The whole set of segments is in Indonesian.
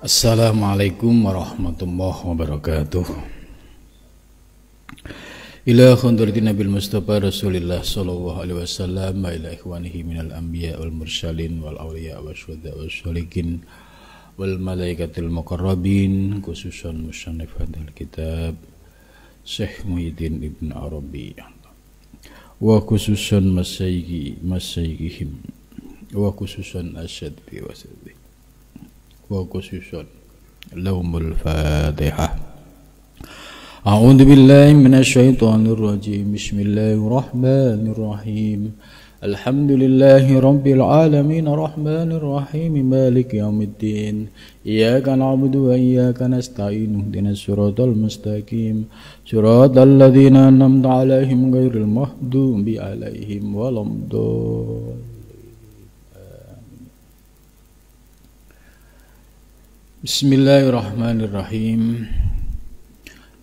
Assalamualaikum warahmatullahi wabarakatuh. Ila khandarati Nabil Mustafa Rasulillah sallallahu alaihi wasallam wa ila ikhwanihi minal anbiya wal mursalin wal awliya wa syuhada wa syolikin wal malaikatil muqarrabin, khususan musannif hadal kitab Syekh Muhyiddin Ibn Arabi wa khususan masyayihim wa khususan asyaddi wa saddi wa khususan laumul fatihah. A'udzu billahi minasyaitonir rajim. Bismillahirrahmanirrahim. Alhamdulillahi rabbil alamin arrahmanir rahim maliki yaumiddin. Iyyaka na'budu wa iyyaka nasta'in ihdinas siratal mustaqim. Siratal ladzina an'amta 'alaihim ghairil maghdubi 'alaihim waladdallin. Bismillahirrahmanirrahim.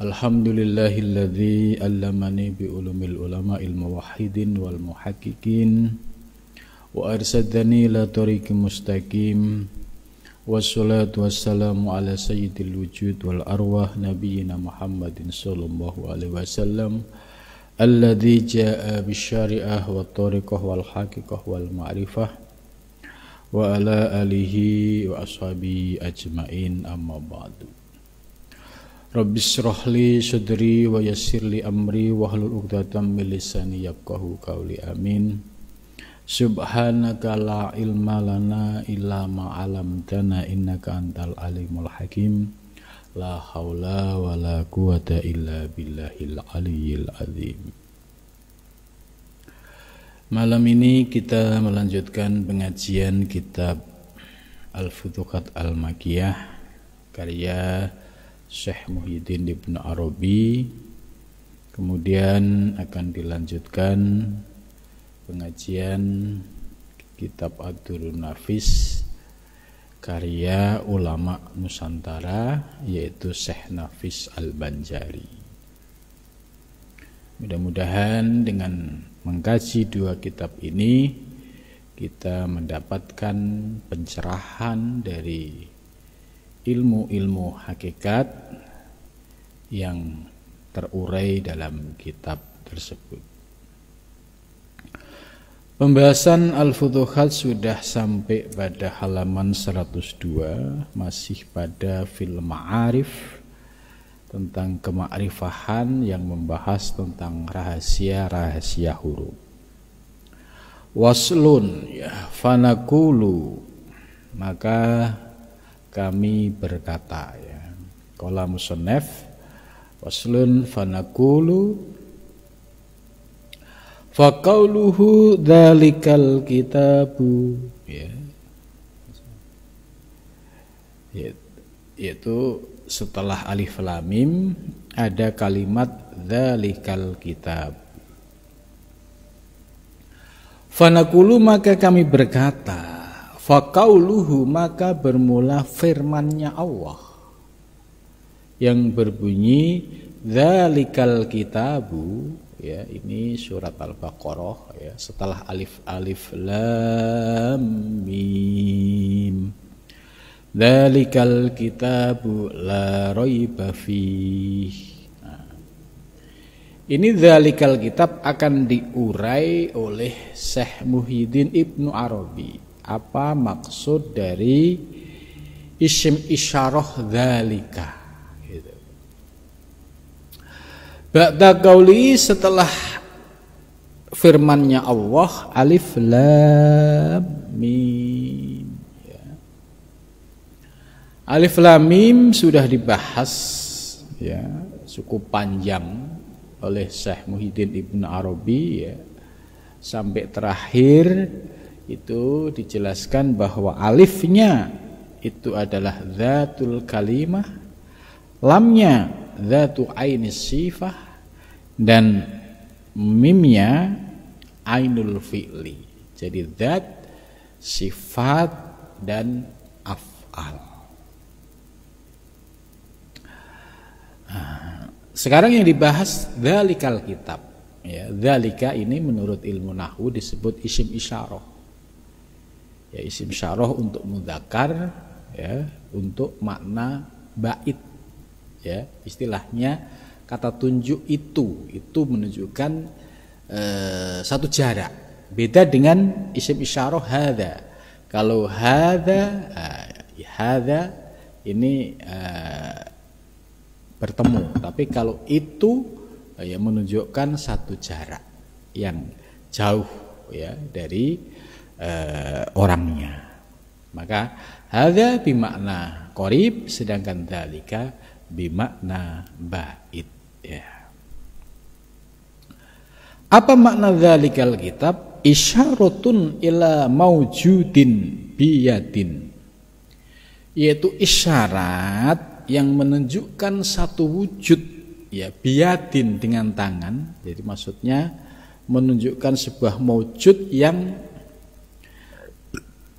Alhamdulillahilladzi allamani bi ulumil ulama'il muwahhidin wal muhaqqiqin wa arsadani ila tariqim mustaqim. Wassalatu wassalamu ala sayyidil wujud wal arwah nabiyyina Muhammadin sallallahu alaihi wasallam alladzi jaa'a bisyari'ah wat tariqah wal haqiqah wal ma'rifah wa ala alihi wa ashabi ajmain, amma ba'du. Rabbi shrah li sadri wa yassir li amri wahlul 'uqdatam min lisani yafqahu qawli, amin. Subhanaka la ilma lana illa ma 'allamtana innaka antal alimul hakim. La haula wa la quwata illa billahil aliyyil azim. Malam ini kita melanjutkan pengajian kitab Al-Futuhat Al-Makkiyah karya Syekh Muhyiddin Ibn Arabi. Kemudian akan dilanjutkan pengajian kitab Ad-Durrun Nafis karya ulama Nusantara, yaitu Syekh Nafis Al-Banjari. Mudah-mudahan dengan mengkaji dua kitab ini kita mendapatkan pencerahan dari ilmu-ilmu hakikat yang terurai dalam kitab tersebut. Pembahasan Al-Futuhat sudah sampai pada halaman 102, masih pada fil ma'arif, tentang kemakrifahan yang membahas tentang rahasia-rahasia huruf. Waslun, ya, fanaqulu, maka kami berkata, ya. Qala musannif, waslun fanaqulu faqauluhu dzalikal kitabu, ya. Yaitu setelah alif lam mim ada kalimat dzalikal kitab. Fanaqulu, maka kami berkata, faqauluhu, maka bermula firman-Nya Allah yang berbunyi dzalikal kitabu, ya, ini surat Al-Baqarah, ya, setelah alif lam mim. Dzalikal kitabu la raiba fih. Ini dzalikal kitab akan diurai oleh Syekh Muhyiddin Ibn Arabi. Apa maksud dari isim isyarah dzalika? Gitu. Ba'da qauli, setelah firman-Nya Allah alif lam mim. Alif lam mim sudah dibahas, ya, cukup panjang oleh Syekh Muhyiddin Ibn Arabi, ya. Sampai terakhir itu dijelaskan bahwa alifnya itu adalah dzatul kalimah, lamnya dzatu ainis sifah, dan mimnya ainul fi'li. Jadi dzat, sifat, dan af'al. Sekarang yang dibahas dzalikal kitab, ya, dzalika ini menurut ilmu nahwu disebut isim isyarah. Ya, isim isyarah untuk mudzakkar ya untuk makna bait, ya istilahnya kata tunjuk itu menunjukkan satu jarak, beda dengan isim isyarah hadza. Kalau hadza ini bertemu, tapi kalau itu ya menunjukkan satu jarak yang jauh ya dari orangnya. Maka hadza bimakna qarib, sedangkan dzalika bimakna ba'id ya. Apa makna dzalikal kitab? Isyaratun ila maujudin biyadin, yaitu isyarat yang menunjukkan satu wujud ya, biyadin dengan tangan. Jadi maksudnya menunjukkan sebuah maujud yang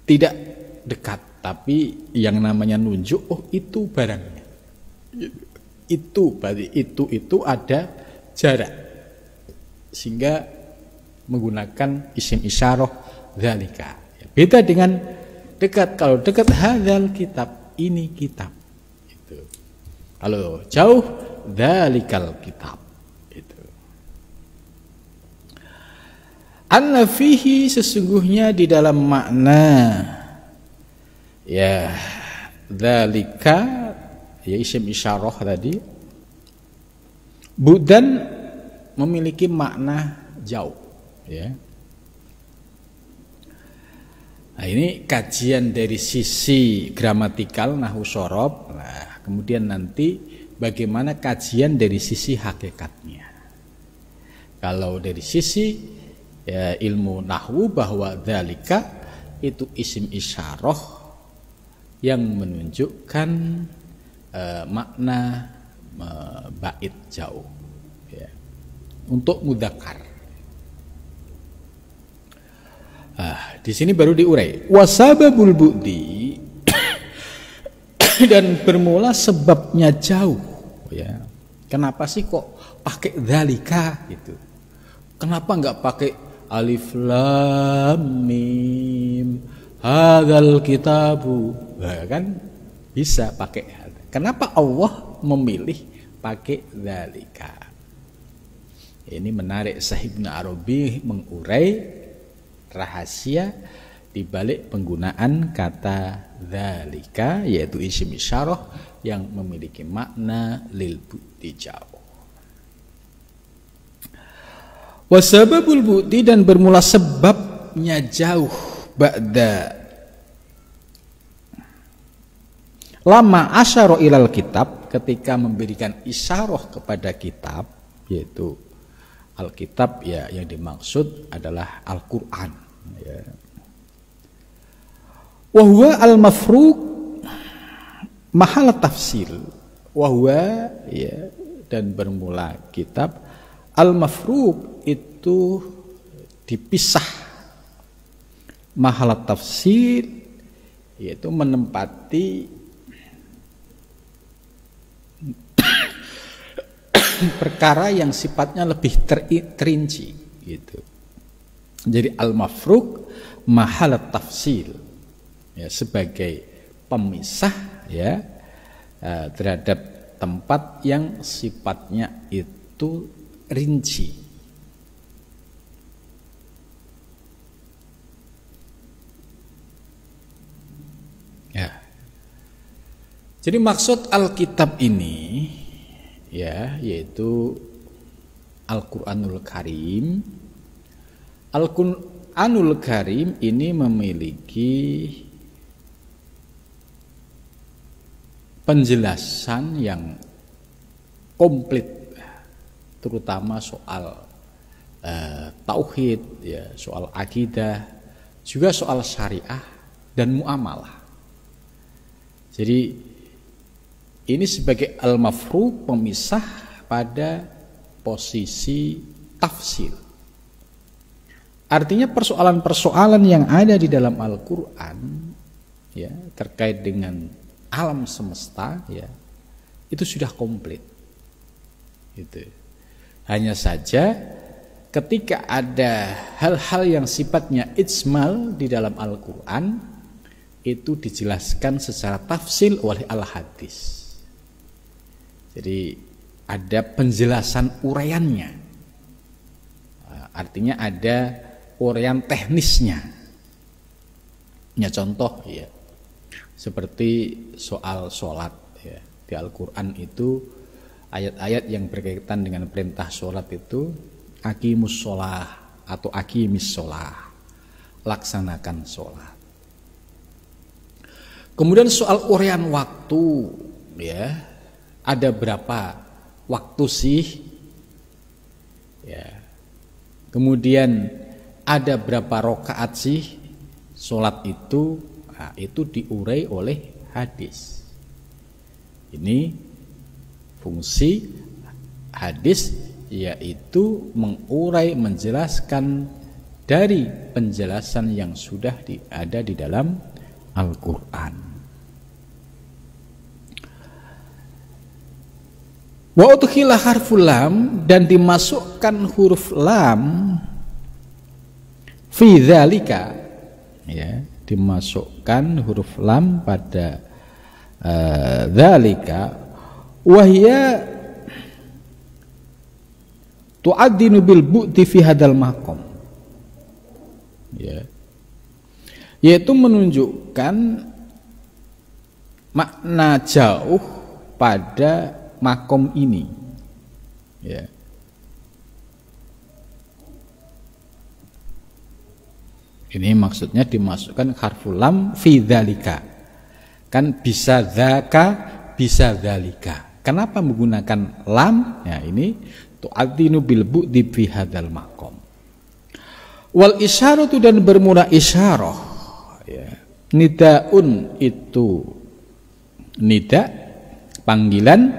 tidak dekat, tapi yang namanya nunjuk, oh itu barangnya, itu berarti itu ada jarak, sehingga menggunakan isim isyarah dzalika. Beda dengan dekat. Kalau dekat hadzal kitab, ini kitab. Itu. Kalau jauh dzalikal kitab. Itu. Anna fihi, sesungguhnya di dalam makna ya dzalika ya isim isyarah tadi, budan memiliki makna jauh. Ya. Nah, ini kajian dari sisi gramatikal nahwu shorob. Nah, kemudian nanti bagaimana kajian dari sisi hakikatnya. Kalau dari sisi ya, ilmu nahwu, bahwa dzalika itu isim isyarah yang menunjukkan makna bait jauh ya, untuk mudzakkar. Di sini baru diurai wasababul bu'di dan bermula sebabnya jauh ya. Kenapa sih kok pakai dzalika gitu? Kenapa enggak pakai alif lam mim hadzal kitabu? Nah, kan bisa pakai. Kenapa Allah memilih pakai dzalika? Ini menarik. Syekh Ibnu Arabi mengurai rahasia di balik penggunaan kata dzalika, yaitu isim isyarah yang memiliki makna lil bu'di jauh. Wasababul bu'di, dan bermula sebabnya jauh, ba'da lama asyara ilal kitab, ketika memberikan isyarah kepada kitab, yaitu Alkitab ya, yang dimaksud adalah Al-Quran ya. Wahwa al-mafruq mahal tafsil, wahwa ya, dan bermula kitab al-mafruq itu dipisah, mahal tafsil yaitu menempati perkara yang sifatnya lebih terinci gitu. Jadi al-mafruq mahal tafsil ya, sebagai pemisah ya terhadap tempat yang sifatnya itu rinci. Ya. Jadi maksud Alkitab ini ya, yaitu Al-Qur'anul Karim. Al-Qur'anul Karim ini memiliki penjelasan yang komplit, terutama soal tauhid ya, soal akidah, juga soal syariah dan muamalah. Jadi ini sebagai al-mafruq, pemisah pada posisi tafsil. Artinya persoalan-persoalan yang ada di dalam Al-Quran ya, terkait dengan alam semesta ya, itu sudah komplit. Gitu. Hanya saja ketika ada hal-hal yang sifatnya ijmal di dalam Al-Quran, itu dijelaskan secara tafsil oleh al-hadis. Jadi ada penjelasan uraiannya, artinya ada uraian teknisnya. Ya, contoh ya, seperti soal sholat ya, di Al-Quran itu ayat-ayat yang berkaitan dengan perintah sholat itu aqimus sholah atau aqimis sholah, laksanakan sholat. Kemudian soal uraian waktu ya, ada berapa waktu sih ya, kemudian ada berapa rakaat sih sholat itu. Nah, itu diurai oleh hadis. Ini fungsi hadis, yaitu mengurai, menjelaskan dari penjelasan yang sudah ada di dalam Al-Quran. Wa udkhila harful lam, dan dimasukkan huruf lam fi dzalika ya, dimasukkan huruf lam pada dzalika wa hiya tu'addinu bil bu'ti fi hadzal maqam ya, yaitu menunjukkan makna jauh pada makom ini ya. Ini maksudnya dimasukkan harful lam fi dzalika. Kan bisa dzaka, bisa dzalika. Kenapa menggunakan lam? Ya, ini tu'adzinu bil bu'di fi hadzal maqam. Wal isyaratu, dan bermula isyarah ya. Nidaun itu nida, panggilan,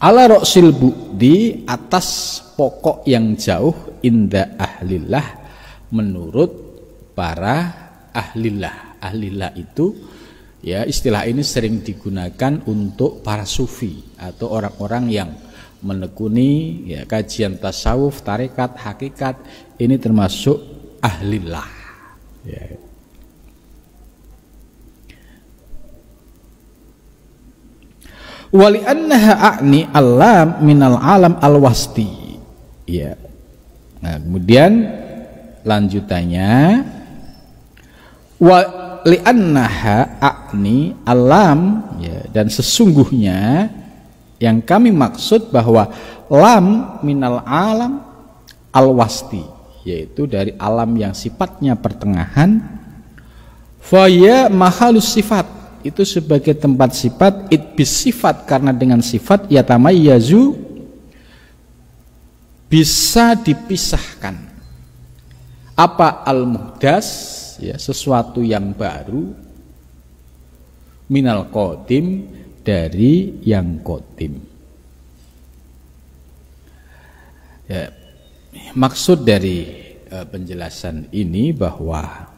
ala roksil bu'di, atas pokok yang jauh, inda ahlillah, menurut para ahlillah. Ahlillah itu ya, istilah ini sering digunakan untuk para sufi atau orang-orang yang menekuni ya, kajian tasawuf, tarekat, hakikat. Ini termasuk ahlillah ya. Wali annaha a'ni alam minal alam al-wasti ya. Nah, kemudian lanjutannya wa li annaha a'ni alam ya, dan sesungguhnya yang kami maksud bahwa lam minal alam al-wasti, yaitu dari alam yang sifatnya pertengahan, faya mahalus sifat, itu sebagai tempat sifat, itbis sifat, karena dengan sifat yatamayyazu, bisa dipisahkan apa al-muhdas ya, sesuatu yang baru, minal qadim, dari yang qadim ya. Maksud dari penjelasan ini bahwa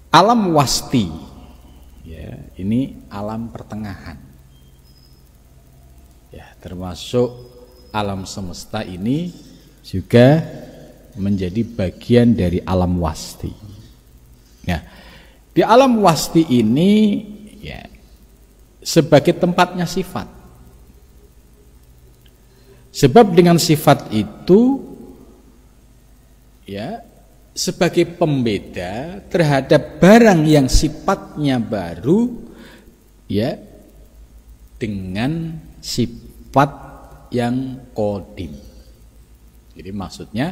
alam wasti ya, ini alam pertengahan ya, termasuk alam semesta ini juga menjadi bagian dari alam wasti. Nah, di alam wasti ini ya, sebagai tempatnya sifat. Sebab dengan sifat itu ya, sebagai pembeda terhadap barang yang sifatnya baru ya, dengan sifat yang qadim. Jadi maksudnya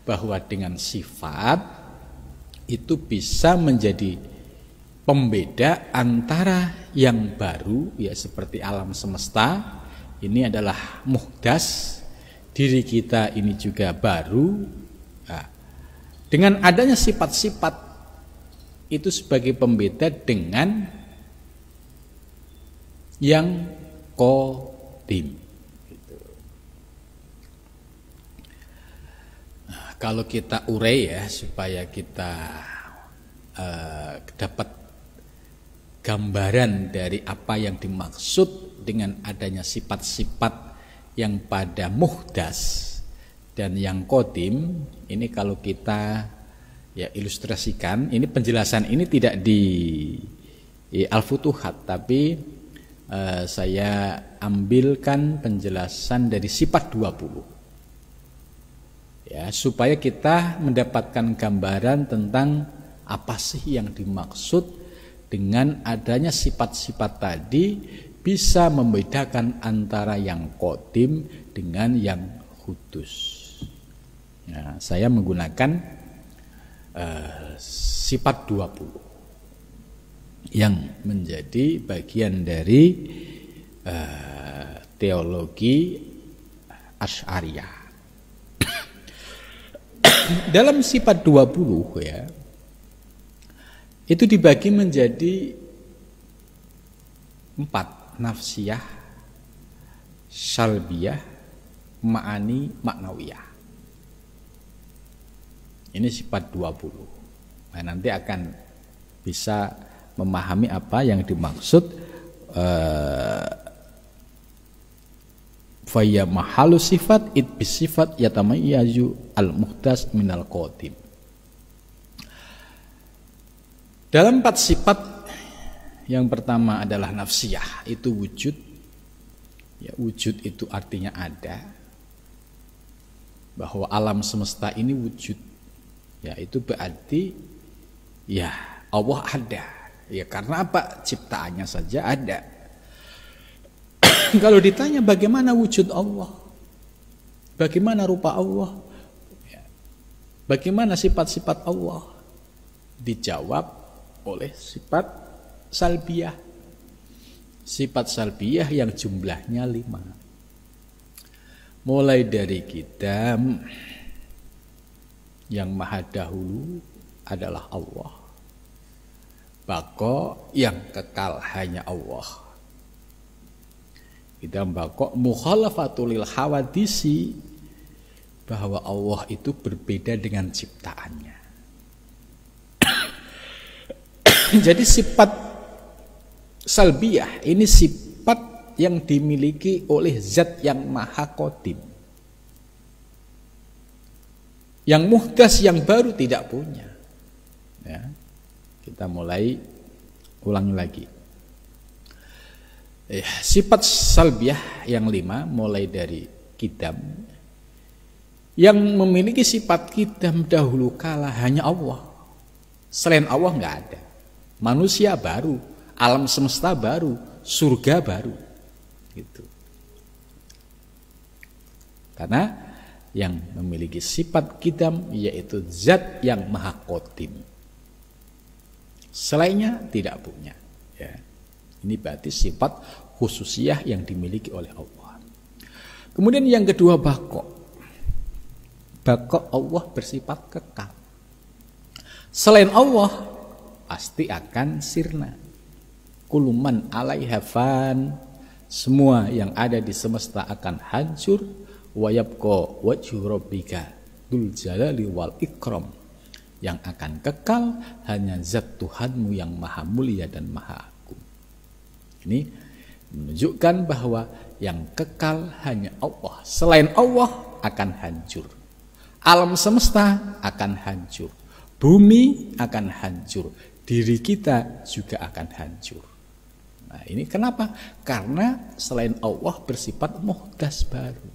bahwa dengan sifat itu bisa menjadi pembeda antara yang baru ya, seperti alam semesta ini adalah muhdas, diri kita ini juga baru. Nah, dengan adanya sifat-sifat itu sebagai pembeda dengan yang qadim. Nah, kalau kita urai ya, supaya kita dapat gambaran dari apa yang dimaksud dengan adanya sifat-sifat yang pada muhdas dan yang qadim. Ini kalau kita ya ilustrasikan. Ini penjelasan ini tidak di Al-Futuhat, tapi saya ambilkan penjelasan dari sifat 20. Ya, supaya kita mendapatkan gambaran tentang apa sih yang dimaksud dengan adanya sifat-sifat tadi, bisa membedakan antara yang qadim dengan yang hudus. Nah, saya menggunakan sifat 20 yang menjadi bagian dari teologi Asy'ariyah. Dalam sifat 20 ya, itu dibagi menjadi 4, nafsiyah, salbiyah, ma'ani, maknawiyah. Ini sifat 20. Nah, nanti akan bisa memahami apa yang dimaksud faya mahalu sifat it bisifat yatamayyazu al-muhdas minal qadim. Dalam 4 sifat, yang pertama adalah nafsiyah, itu wujud. Ya, wujud itu artinya ada, bahwa alam semesta ini wujud. Ya, itu berarti ya Allah ada. Ya, karena apa? Ciptaannya saja ada. Kalau ditanya bagaimana wujud Allah, bagaimana rupa Allah, ya, bagaimana sifat-sifat Allah, dijawab oleh sifat salbiyah. Sifat salbiyah yang jumlahnya 5. Mulai dari Qidam, yang maha dahulu adalah Allah. Baqa, yang kekal hanya Allah. Qidam baqa mukhalafatul lil hawadisi, bahwa Allah itu berbeda dengan ciptaannya. Jadi sifat salbiyah ini sifat yang dimiliki oleh zat yang maha qadim. Yang muhdas, yang baru tidak punya. Ya, kita mulai ulangi lagi. Sifat salbiyah yang 5 mulai dari Qidam. Yang memiliki sifat Qidam dahulu kala hanya Allah. Selain Allah nggak ada. Manusia baru, alam semesta baru, surga baru. Gitu. Karena yang memiliki sifat Qidam yaitu zat yang maha qadim. Selainnya tidak punya. Ya. Ini berarti sifat khususiyah yang dimiliki oleh Allah. Kemudian yang kedua baqa. Baqa, Allah bersifat kekal. Selain Allah pasti akan sirna. Kuluman alaiha fan, semua yang ada di semesta akan hancur. Wa yabqa wajhu rabbika dzul jalali wal ikram, yang akan kekal hanya zat Tuhanmu yang maha mulia dan maha agung. Ini menunjukkan bahwa yang kekal hanya Allah. Selain Allah akan hancur. Alam semesta akan hancur. Bumi akan hancur. Diri kita juga akan hancur. Nah, ini kenapa? Karena selain Allah bersifat muhdas baru.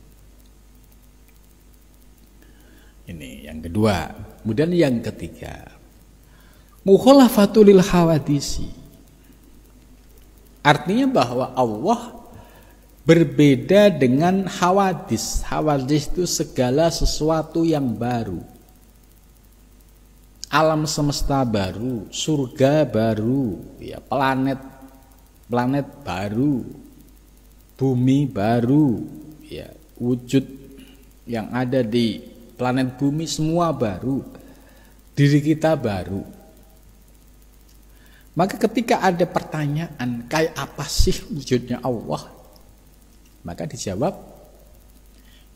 Ini yang kedua. Kemudian yang ketiga, mukhalafatul lil hawadisi. Artinya bahwa Allah berbeda dengan hawadis. Hawadis itu segala sesuatu yang baru. Alam semesta baru, surga baru, ya, planet baru, bumi baru, ya, wujud yang ada di planet bumi semua baru, diri kita baru. Maka ketika ada pertanyaan kayak apa sih wujudnya Allah, maka dijawab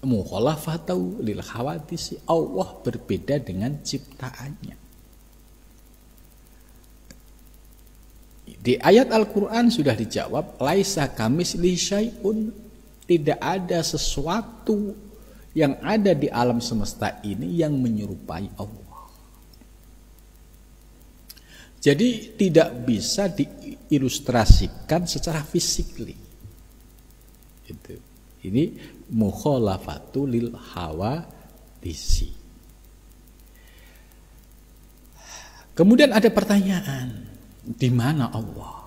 mukhalafatu lil hawadisi, Allah berbeda dengan ciptaannya. Di ayat Al-Quran sudah dijawab, laisa kamislihi syai'un, tidak ada sesuatu yang ada di alam semesta ini yang menyerupai Allah. Jadi tidak bisa diilustrasikan secara fisikly. Itu. Ini mukhalafatu lil hawadisi. Kemudian ada pertanyaan, di mana Allah?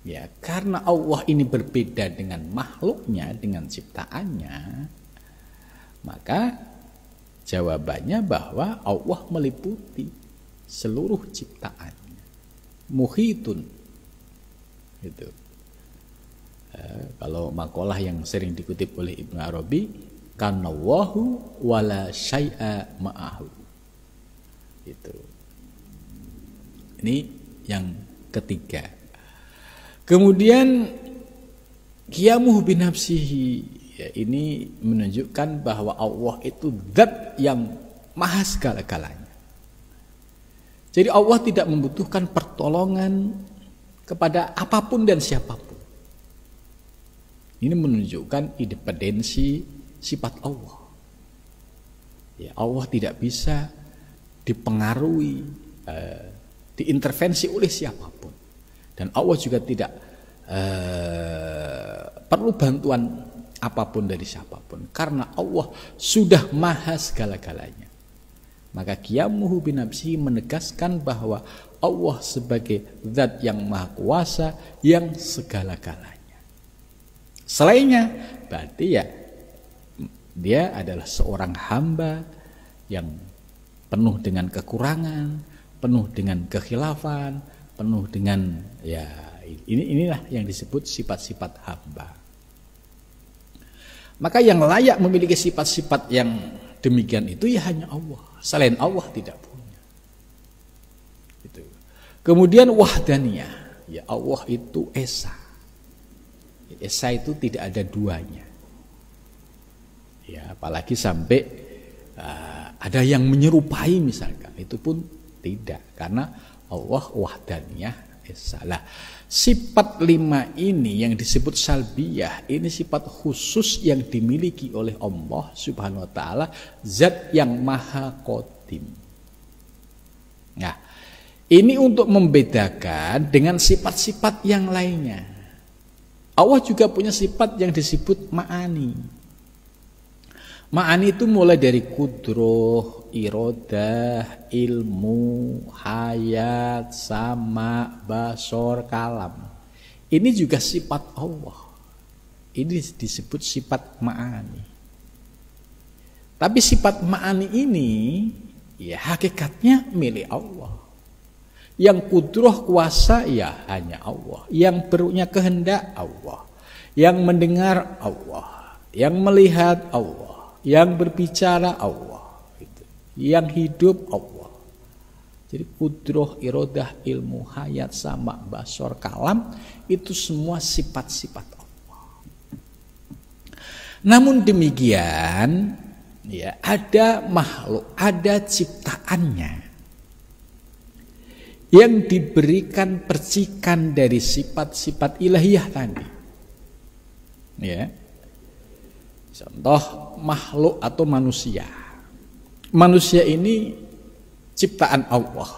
Ya, karena Allah ini berbeda dengan makhluknya, dengan ciptaannya, maka jawabannya bahwa Allah meliputi seluruh ciptaannya. Muhitun. Itu. Kalau makalah yang sering dikutip oleh Ibnu Arabi, kanallahu wala syai'a ma'ahu. Itu. Ini yang ketiga. Kemudian qiyamuhu binafsihi, ya, ini menunjukkan bahwa Allah itu zat yang maha segala-galanya. Jadi Allah tidak membutuhkan pertolongan kepada apapun dan siapapun. Ini menunjukkan independensi sifat Allah. Ya, Allah tidak bisa dipengaruhi, diintervensi oleh siapapun. Dan Allah juga tidak perlu bantuan apapun dari siapapun. Karena Allah sudah maha segala-galanya. Maka qiyamuhu binafsihi menegaskan bahwa Allah sebagai zat yang maha kuasa, yang segala-galanya. Selainnya berarti ya dia adalah seorang hamba yang penuh dengan kekurangan, penuh dengan kekhilafan, penuh dengan ya inilah yang disebut sifat-sifat hamba. Maka yang layak memiliki sifat-sifat yang demikian itu ya hanya Allah. Selain Allah tidak punya. Itu. Kemudian wahdaniyah, ya Allah itu esa. Esa itu tidak ada duanya. Ya, apalagi sampai ada yang menyerupai misalkan, itu pun tidak, karena Allah wahdaniyah esa. Lah, sifat 5 ini yang disebut salbiyah, ini sifat khusus yang dimiliki oleh Allah Subhanahu wa taala, zat yang maha qadim. Nah, ini untuk membedakan dengan sifat-sifat yang lainnya. Allah juga punya sifat yang disebut ma'ani. Ma'ani itu mulai dari kudroh, irodah, ilmu, hayat, sama, basor, kalam. Ini juga sifat Allah. Ini disebut sifat ma'ani. Tapi sifat ma'ani ini ya hakikatnya milik Allah. Yang kudroh kuasa ya hanya Allah. Yang punya kehendak Allah. Yang mendengar Allah. Yang melihat Allah. Yang berbicara Allah. Yang hidup Allah. Jadi kudroh, irodah, ilmu, hayat, sama, basor, kalam, itu semua sifat-sifat Allah. Namun demikian, ya, ada makhluk, ada ciptaannya yang diberikan percikan dari sifat-sifat ilahiyah tadi. Ya. Contoh makhluk atau manusia. Manusia ini ciptaan Allah.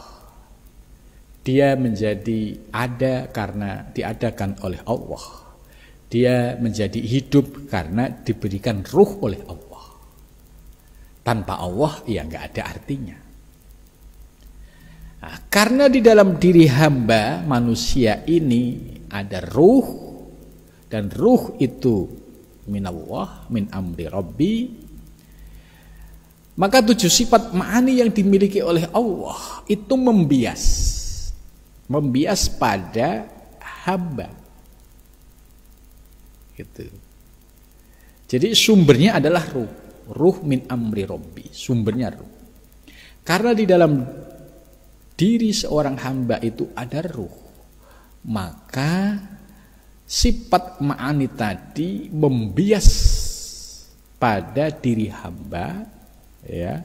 Dia menjadi ada karena diadakan oleh Allah. Dia menjadi hidup karena diberikan ruh oleh Allah. Tanpa Allah ya nggak ada artinya. Nah, karena di dalam diri hamba manusia ini ada ruh, dan ruh itu minallah, min amri rabbi, maka 7 sifat ma'ani yang dimiliki oleh Allah itu membias pada hamba. Gitu. Jadi sumbernya adalah ruh min amri rabbi, sumbernya ruh. Karena di dalam diri seorang hamba itu ada ruh, maka sifat ma'ani tadi membias pada diri hamba, ya,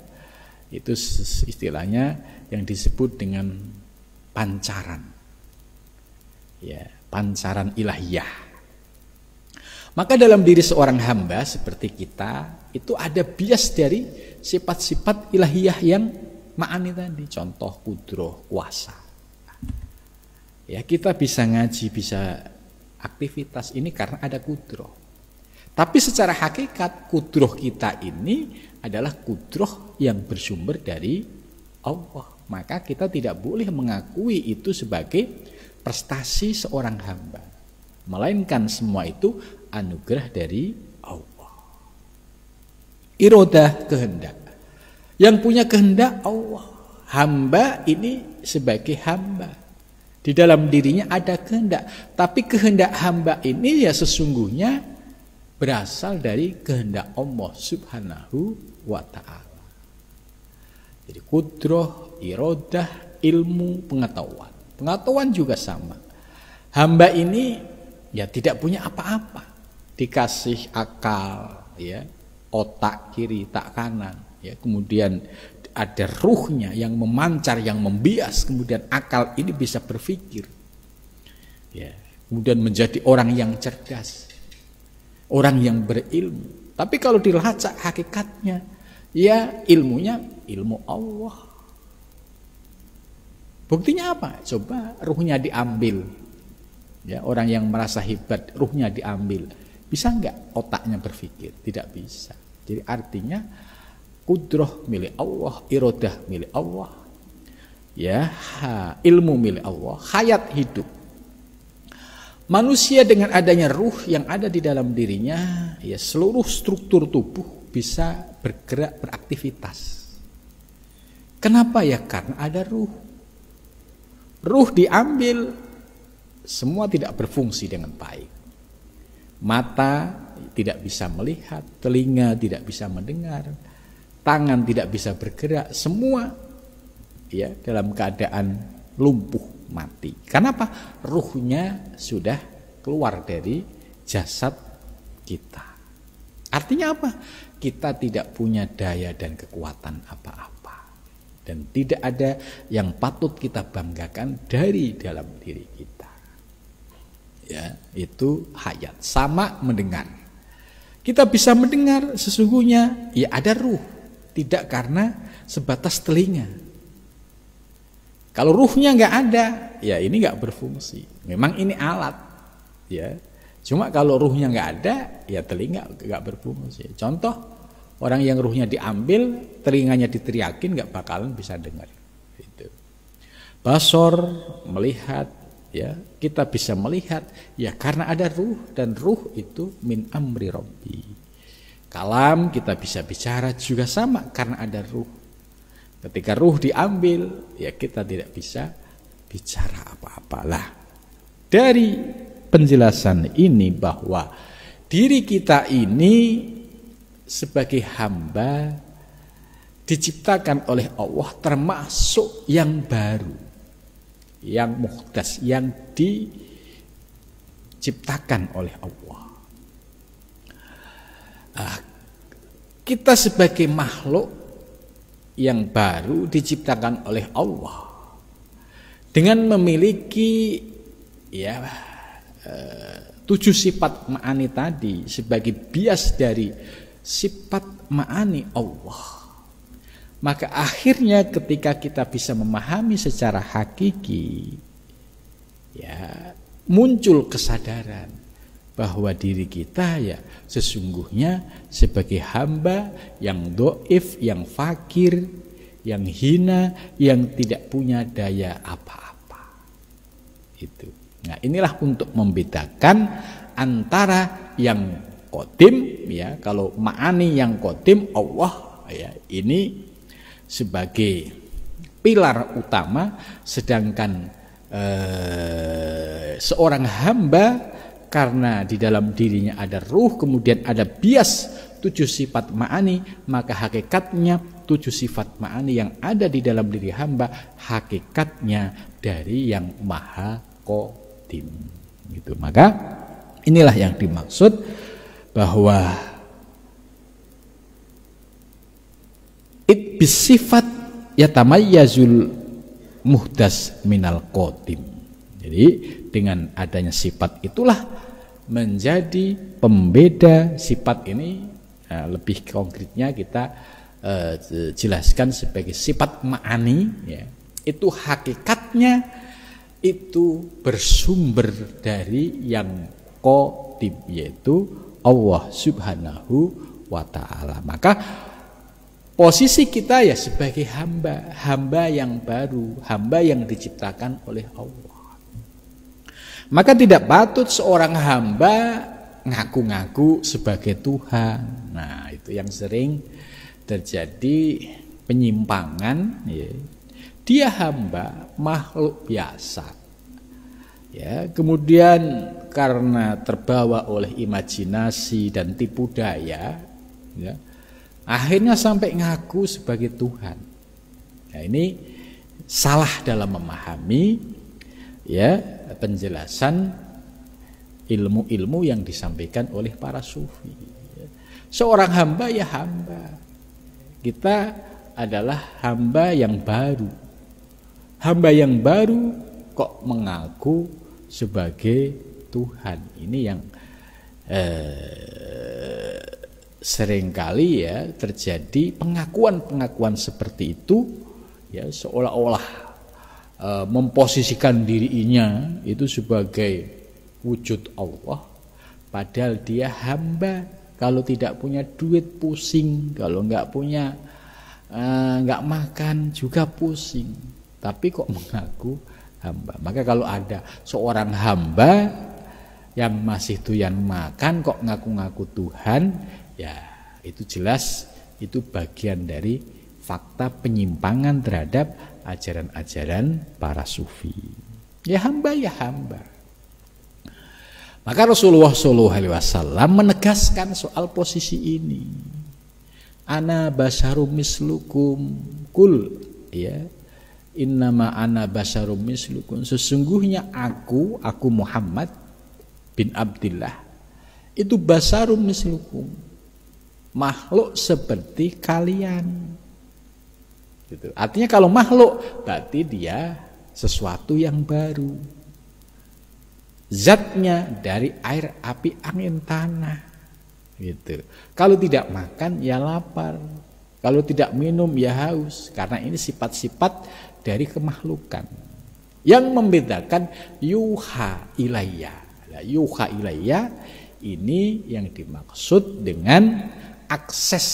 itu istilahnya yang disebut dengan pancaran, ya, pancaran ilahiyah. Maka dalam diri seorang hamba seperti kita itu ada bias dari sifat-sifat ilahiyah yang ma'ani tadi, contoh kudroh, kuasa. Ya, kita bisa ngaji, bisa aktivitas ini karena ada kudroh. Tapi secara hakikat kudroh kita ini adalah kudroh yang bersumber dari Allah. Maka kita tidak boleh mengakui itu sebagai prestasi seorang hamba, melainkan semua itu anugerah dari Allah. Irodah, kehendak. Yang punya kehendak Allah. Hamba ini sebagai hamba, di dalam dirinya ada kehendak. Tapi kehendak hamba ini ya sesungguhnya berasal dari kehendak Allah subhanahu wa ta'ala. Jadi kudroh, irodah, ilmu, pengetahuan. Pengetahuan juga sama. Hamba ini ya tidak punya apa-apa. Dikasih akal, ya, otak kiri, tak kanan, ya, kemudian ada ruhnya yang memancar, yang membias, kemudian akal ini bisa berpikir, ya, kemudian menjadi orang yang cerdas, orang yang berilmu. Tapi kalau dilacak hakikatnya, ya ilmunya ilmu Allah. Buktinya apa? Coba ruhnya diambil, ya, orang yang merasa hebat ruhnya diambil, bisa enggak otaknya berpikir? Tidak bisa. Jadi artinya kudroh milik Allah, irodah milik Allah, ya, ilmu milik Allah, hayat hidup. Manusia dengan adanya ruh yang ada di dalam dirinya, ya, seluruh struktur tubuh bisa bergerak, beraktivitas. Kenapa? Ya karena ada ruh. Ruh diambil, semua tidak berfungsi dengan baik. Mata tidak bisa melihat, telinga tidak bisa mendengar, tangan tidak bisa bergerak, semua ya dalam keadaan lumpuh, mati. Kenapa? Ruhnya sudah keluar dari jasad kita. Artinya apa? Kita tidak punya daya dan kekuatan apa-apa. Dan tidak ada yang patut kita banggakan dari dalam diri kita. Ya, itu hayat. Sama mendengar. Kita bisa mendengar sesungguhnya ya ada ruh. Tidak karena sebatas telinga. Kalau ruhnya nggak ada, ya ini nggak berfungsi. Memang ini alat, ya. Cuma kalau ruhnya nggak ada, ya telinga nggak berfungsi. Contoh, orang yang ruhnya diambil, telinganya diteriakin, nggak bakalan bisa dengar. Itu. Basor, melihat, ya kita bisa melihat, ya karena ada ruh, dan ruh itu min amri Rabbi. Kalam kita bisa bicara juga sama karena ada ruh. Ketika ruh diambil, ya kita tidak bisa bicara apa-apalah. Dari penjelasan ini bahwa diri kita ini sebagai hamba diciptakan oleh Allah termasuk yang baru, yang muhdas, yang diciptakan oleh Allah. Kita sebagai makhluk yang baru diciptakan oleh Allah dengan memiliki ya 7 sifat ma'ani tadi sebagai bias dari sifat ma'ani Allah. Maka akhirnya ketika kita bisa memahami secara hakiki, ya muncul kesadaran bahwa diri kita ya sesungguhnya sebagai hamba yang doif, yang fakir, yang hina, yang tidak punya daya apa-apa. Itu. Nah, inilah untuk membedakan antara yang qadim, ya, kalau ma'ani yang qadim Allah, ya, ini sebagai pilar utama, sedangkan seorang hamba karena di dalam dirinya ada ruh, kemudian ada bias 7 sifat ma'ani, maka hakikatnya 7 sifat ma'ani yang ada di dalam diri hamba hakikatnya dari yang maha qadim. Gitu. Maka inilah yang dimaksud bahwa bisifat yatamayyazul muhdas minal qadim. Jadi dengan adanya sifat itulah menjadi pembeda sifat ini. Nah, lebih konkretnya kita jelaskan sebagai sifat ma'ani, ya, itu hakikatnya itu bersumber dari yang qadim, yaitu Allah Subhanahu wa ta'ala. Maka posisi kita ya sebagai hamba yang baru, hamba yang diciptakan oleh Allah. Maka tidak patut seorang hamba ngaku-ngaku sebagai Tuhan. Nah, itu yang sering terjadi penyimpangan, ya. Dia hamba, makhluk biasa, ya. Kemudian karena terbawa oleh imajinasi dan tipu daya, ya, akhirnya sampai ngaku sebagai Tuhan. Nah, ini salah dalam memahami, ya, penjelasan ilmu-ilmu yang disampaikan oleh para sufi. Seorang hamba ya hamba. Kita adalah hamba yang baru. Hamba yang baru kok mengaku sebagai Tuhan. Ini yang seringkali ya terjadi pengakuan-pengakuan seperti itu, ya, seolah-olah memposisikan dirinya itu sebagai wujud Allah, padahal dia hamba. Kalau tidak punya duit pusing, kalau nggak punya nggak makan juga pusing, tapi kok mengaku hamba. Maka kalau ada seorang hamba yang masih doyan makan kok ngaku-ngaku Tuhan, ya itu jelas itu bagian dari fakta penyimpangan terhadap ajaran-ajaran para sufi. Ya hamba ya hamba. Maka Rasulullah SAW menegaskan soal posisi ini. Ana basyarum mislukum kul, ya. Innama ana basyarum mislukum. Sesungguhnya aku Muhammad bin Abdillah itu basyarum mislukum, makhluk seperti kalian. Gitu. Artinya kalau makhluk berarti dia sesuatu yang baru. Zatnya dari air, api, angin, tanah. Gitu. Kalau tidak makan ya lapar. Kalau tidak minum ya haus. Karena ini sifat-sifat dari kemakhlukan. Yang membedakan yuha ilayya. Yuha ilayya ini yang dimaksud dengan akses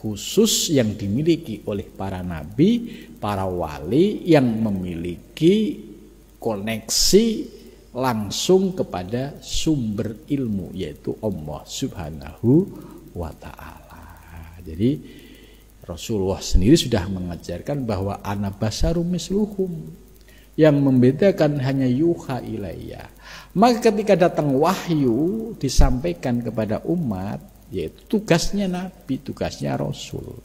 khusus yang dimiliki oleh para nabi, para wali yang memiliki koneksi langsung kepada sumber ilmu, yaitu Allah Subhanahu wa ta'ala. Jadi Rasulullah sendiri sudah mengajarkan bahwa ana basyarum misluhum, yang membedakan hanya yuha ilayya. Maka ketika datang wahyu disampaikan kepada umat, yaitu tugasnya nabi, tugasnya rasul.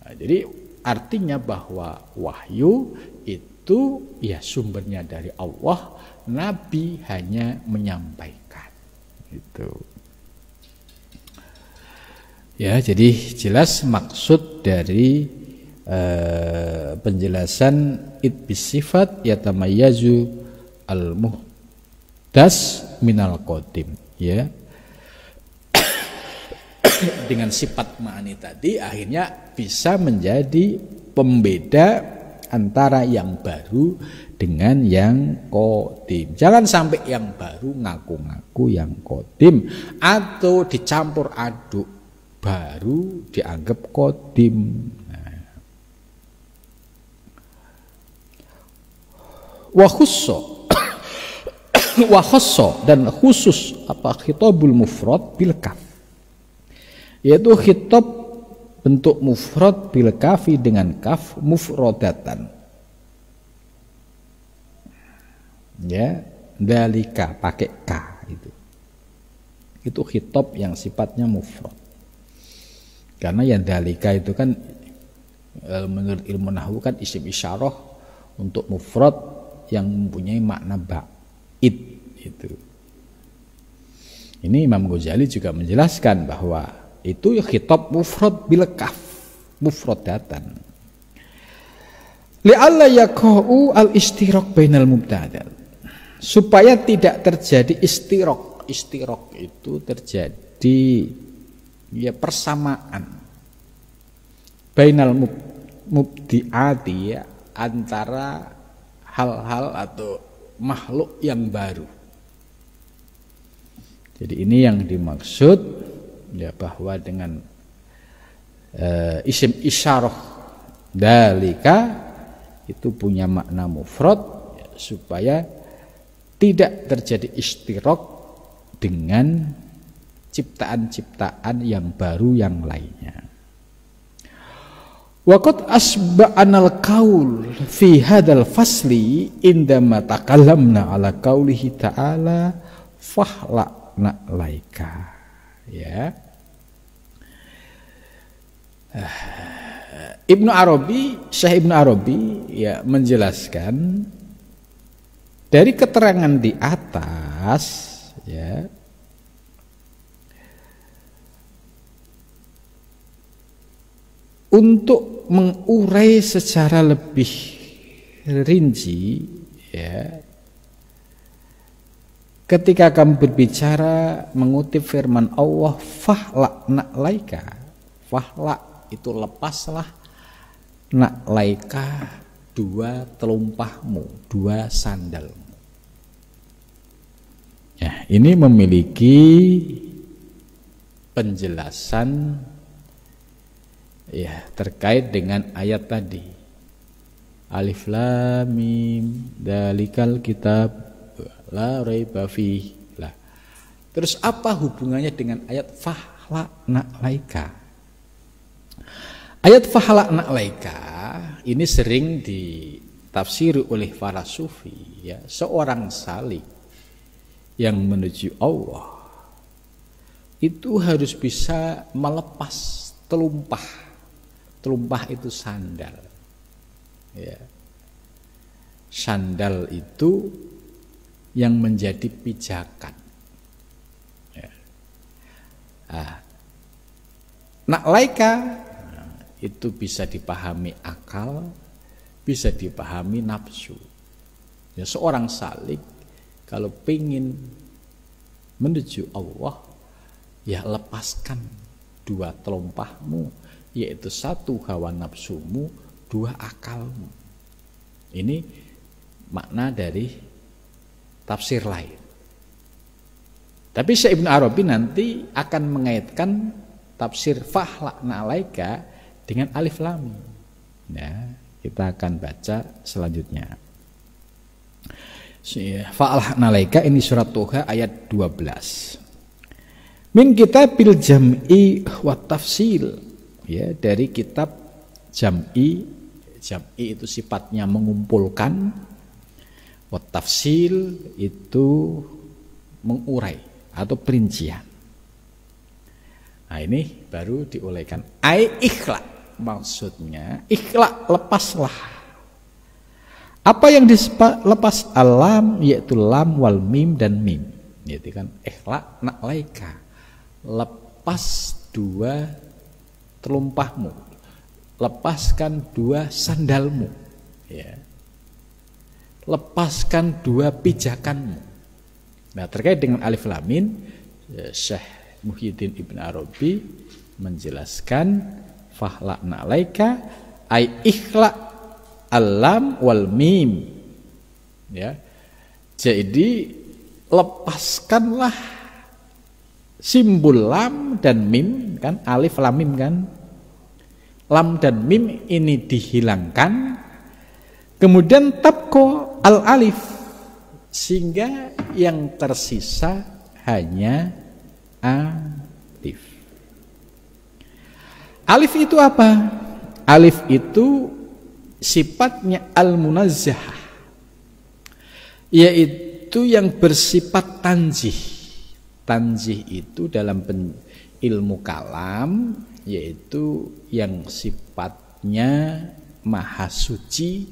Nah, jadi artinya bahwa wahyu itu ya sumbernya dari Allah, nabi hanya menyampaikan. Gitu. Ya, jadi jelas maksud dari penjelasan itbisifat yatamayyazu al-muhdas minal qadim, ya. Dengan sifat ma'ani tadi akhirnya bisa menjadi pembeda antara yang baru dengan yang qadim. Jangan sampai yang baru ngaku-ngaku yang qadim, atau dicampur aduk, baru dianggap qadim. Wa khusso dan khusus apa khitabul mufrad bil kaf, yaitu khitab bentuk mufrad bil kafi dengan kaf mufradatan, ya, dalika pakai k, itu khitab yang sifatnya mufrad. Karena yang dalika itu kan menurut ilmu nahwu kan isim isyarah untuk mufrad yang mempunyai makna ba'id itu. Ini Imam Ghazali juga menjelaskan bahwa itu khitab mufrad bil kaf mufradatan. Li'alla yaqa'u al-istiraq bainal mubtada', supaya tidak terjadi istiraq. Istiraq itu terjadi ya persamaan bainal mubdi'ati, ya, antara hal-hal atau makhluk yang baru. Jadi ini yang dimaksud, ya, bahwa dengan isim isyarah dalika itu punya makna mufrad, ya, supaya tidak terjadi istirak dengan ciptaan-ciptaan yang baru yang lainnya. Waqad asba'anal qaul fi hadzal fasli indama takallamna ala qaulihi ta'ala fahla'na laika, ya. Syekh Ibnu Arabi, ya, menjelaskan dari keterangan di atas, ya, untuk mengurai secara lebih rinci, ya, ketika kamu berbicara mengutip firman Allah fahla'na laika, fahla' itu lepaslah, nak laika dua telumpahmu, dua sandalmu. Ya, ini memiliki penjelasan, ya, terkait dengan ayat tadi. Alif lam mim dzalikal kitab la raiba fihi. Lah, terus apa hubungannya dengan ayat fahla'na laika? Ayat fahla'na laika ini sering ditafsiri oleh para sufi, ya, seorang salik yang menuju Allah itu harus bisa melepas telumpah. Telumpah itu sandal, ya. Sandal itu yang menjadi pijakan, ya. Nak laika itu bisa dipahami akal, bisa dipahami nafsu. Ya, seorang salik kalau pengen menuju Allah, ya, lepaskan dua telumpahmu, yaitu satu hawa nafsumu, dua akalmu. Ini makna dari tafsir lain. Tapi Syekh Ibnu Arabi nanti akan mengaitkan tafsir fahla'na laika dengan alif lam mim. Ya, kita akan baca selanjutnya. Fahla'na laika ini surat Toha ayat 12. Min kitabil jam'i wa tafsil, ya, dari kitab jam'i. Jam'i itu sifatnya mengumpulkan, wa tafsil itu mengurai atau perincian. Nah, ini baru diuraikan. Ai ikhla, maksudnya ikhla, lepaslah. Apa yang dilepas? Alam, yaitu lam wal mim dan mim. Yaitu kan ikhla nak laika. Lepas dua telumpahmu, lepaskan dua sandalmu, ya. Lepaskan dua pijakanmu. Nah, terkait dengan alif lam mim, Syekh Muhyiddin Ibn Arabi menjelaskan fahla'na laika ay ikhla alam wal mim, ya. Jadi lepaskanlah simbol lam dan mim, kan, alif lam mim, kan. Lam dan mim ini dihilangkan, kemudian tabko al alif, sehingga yang tersisa hanya alif. Alif itu apa? Alif itu sifatnya al-munazzah, yaitu yang bersifat tanzih. Tanzih itu dalam ilmu kalam, yaitu yang sifatnya maha suci,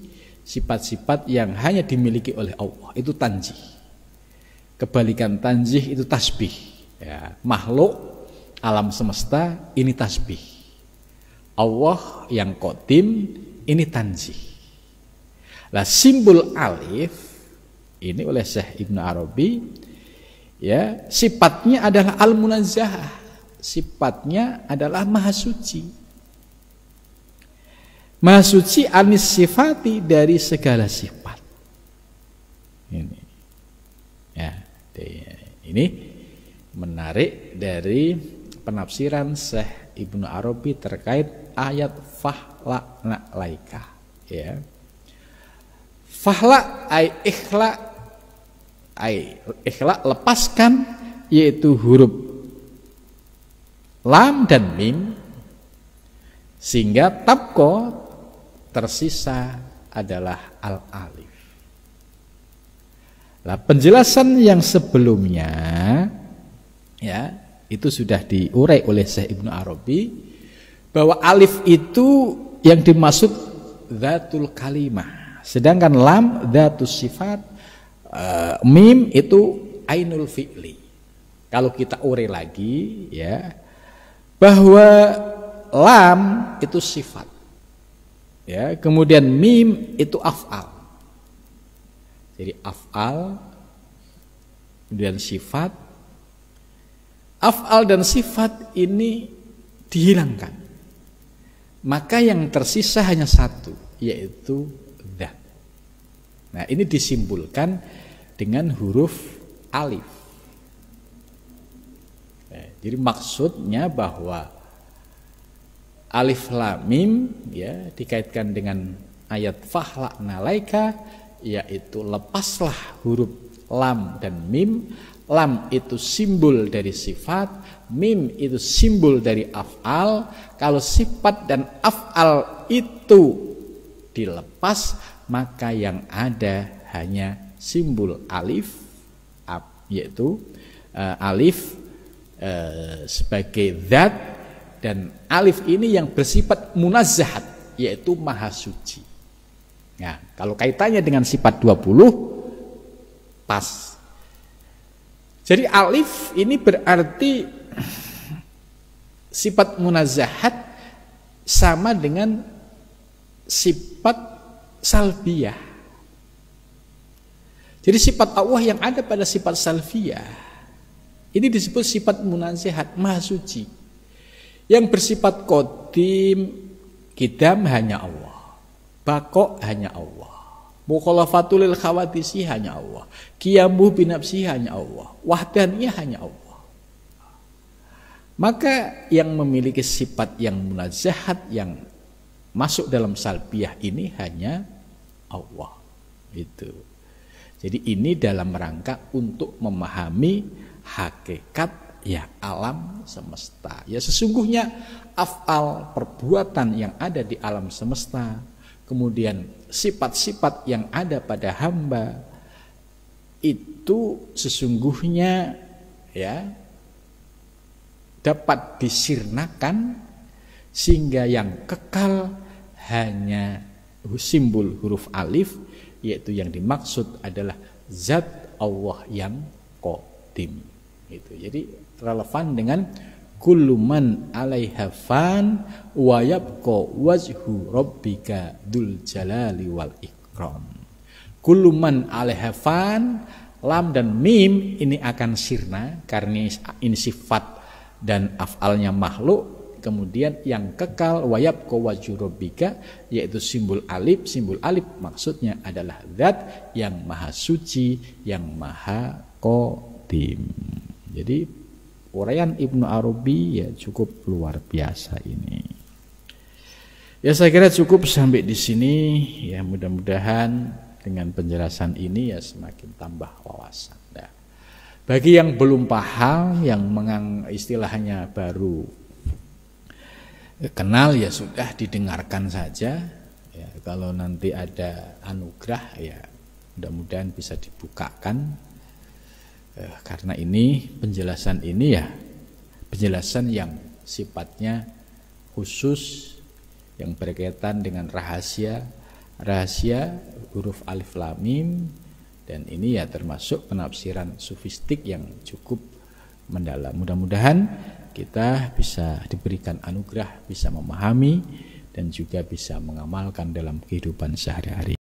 sifat-sifat yang hanya dimiliki oleh Allah, itu tanzih. Kebalikan tanzih itu tasbih, ya. Makhluk alam semesta ini tasbih. Allah yang qadim ini tanzih. Lah, simbol alif ini oleh Syekh Ibnu Arabi, ya, sifatnya adalah al-munazzah, sifatnya adalah maha suci. Maha suci anis sifati, dari segala sifat. Ini. Ya, ini menarik dari penafsiran Syekh Ibnu Arabi terkait ayat fahla laika. Ya. Fahla ay ikhla lepaskan, yaitu huruf lam dan mim, sehingga tabqa tersisa adalah al-alif. Nah, penjelasan yang sebelumnya ya itu sudah diurai oleh Syekh Ibnu Arabi bahwa alif itu yang dimaksud dzatul kalimah, sedangkan lam dzatus sifat, mim itu ainul fi'li. Kalau kita urai lagi ya, bahwa lam itu sifat. Ya, kemudian mim itu af'al. Jadi af'al, kemudian sifat. Af'al dan sifat ini dihilangkan. Maka yang tersisa hanya satu, yaitu dzat. Nah, ini disimbolkan dengan huruf alif. Nah, jadi maksudnya bahwa alif lam mim ya dikaitkan dengan ayat fahla'na laika, yaitu lepaslah huruf lam dan mim. Lam itu simbol dari sifat, mim itu simbol dari af'al. Kalau sifat dan af'al itu dilepas, maka yang ada hanya simbol alif, yaitu alif sebagai zat, dan alif ini yang bersifat munazzahat, yaitu maha suci. Nah, kalau kaitannya dengan sifat 20 pas. Jadi alif ini berarti sifat munazzahat sama dengan sifat salbiyah. Jadi sifat Allah yang ada pada sifat salbiyah ini disebut sifat munazzahat, maha suci. Yang bersifat qadim, qidam hanya Allah. Baqo hanya Allah. Mukhalafatul lil khawadisi hanya Allah. Qiyamu binafsi hanya Allah. Wahdaniyah hanya Allah. Maka yang memiliki sifat yang munazzahat, yang masuk dalam salbiyah ini hanya Allah. Itu. Jadi ini dalam rangka untuk memahami hakikat ya alam semesta. Ya sesungguhnya af'al, perbuatan yang ada di alam semesta, kemudian sifat-sifat yang ada pada hamba itu sesungguhnya ya dapat disirnakan sehingga yang kekal hanya simbol huruf alif, yaitu yang dimaksud adalah zat Allah yang qadim. Itu. Jadi relevan dengan kullu man 'alaiha fan wa yabqa wajhu rabbika dzul jalali wal ikram. Kullu man 'alaiha fan, lam dan mim ini akan sirna karena ini sifat dan af'alnya makhluk. Kemudian yang kekal wa yabqa wajhu rabbika, yaitu simbol alif. Simbol alif maksudnya adalah zat yang maha suci, yang maha qadim. Jadi uraian Ibnu Arabi ya cukup luar biasa ini. Ya saya kira cukup sampai di sini ya, mudah-mudahan dengan penjelasan ini ya semakin tambah wawasan. Nah, bagi yang belum paham, yang istilahnya baru kenal ya sudah didengarkan saja. Ya, kalau nanti ada anugerah ya mudah-mudahan bisa dibukakan. Karena ini penjelasan ini ya penjelasan yang sifatnya khusus, yang berkaitan dengan rahasia huruf alif lam mim, dan ini ya termasuk penafsiran sufistik yang cukup mendalam. Mudah-mudahan kita bisa diberikan anugerah, bisa memahami dan juga bisa mengamalkan dalam kehidupan sehari-hari.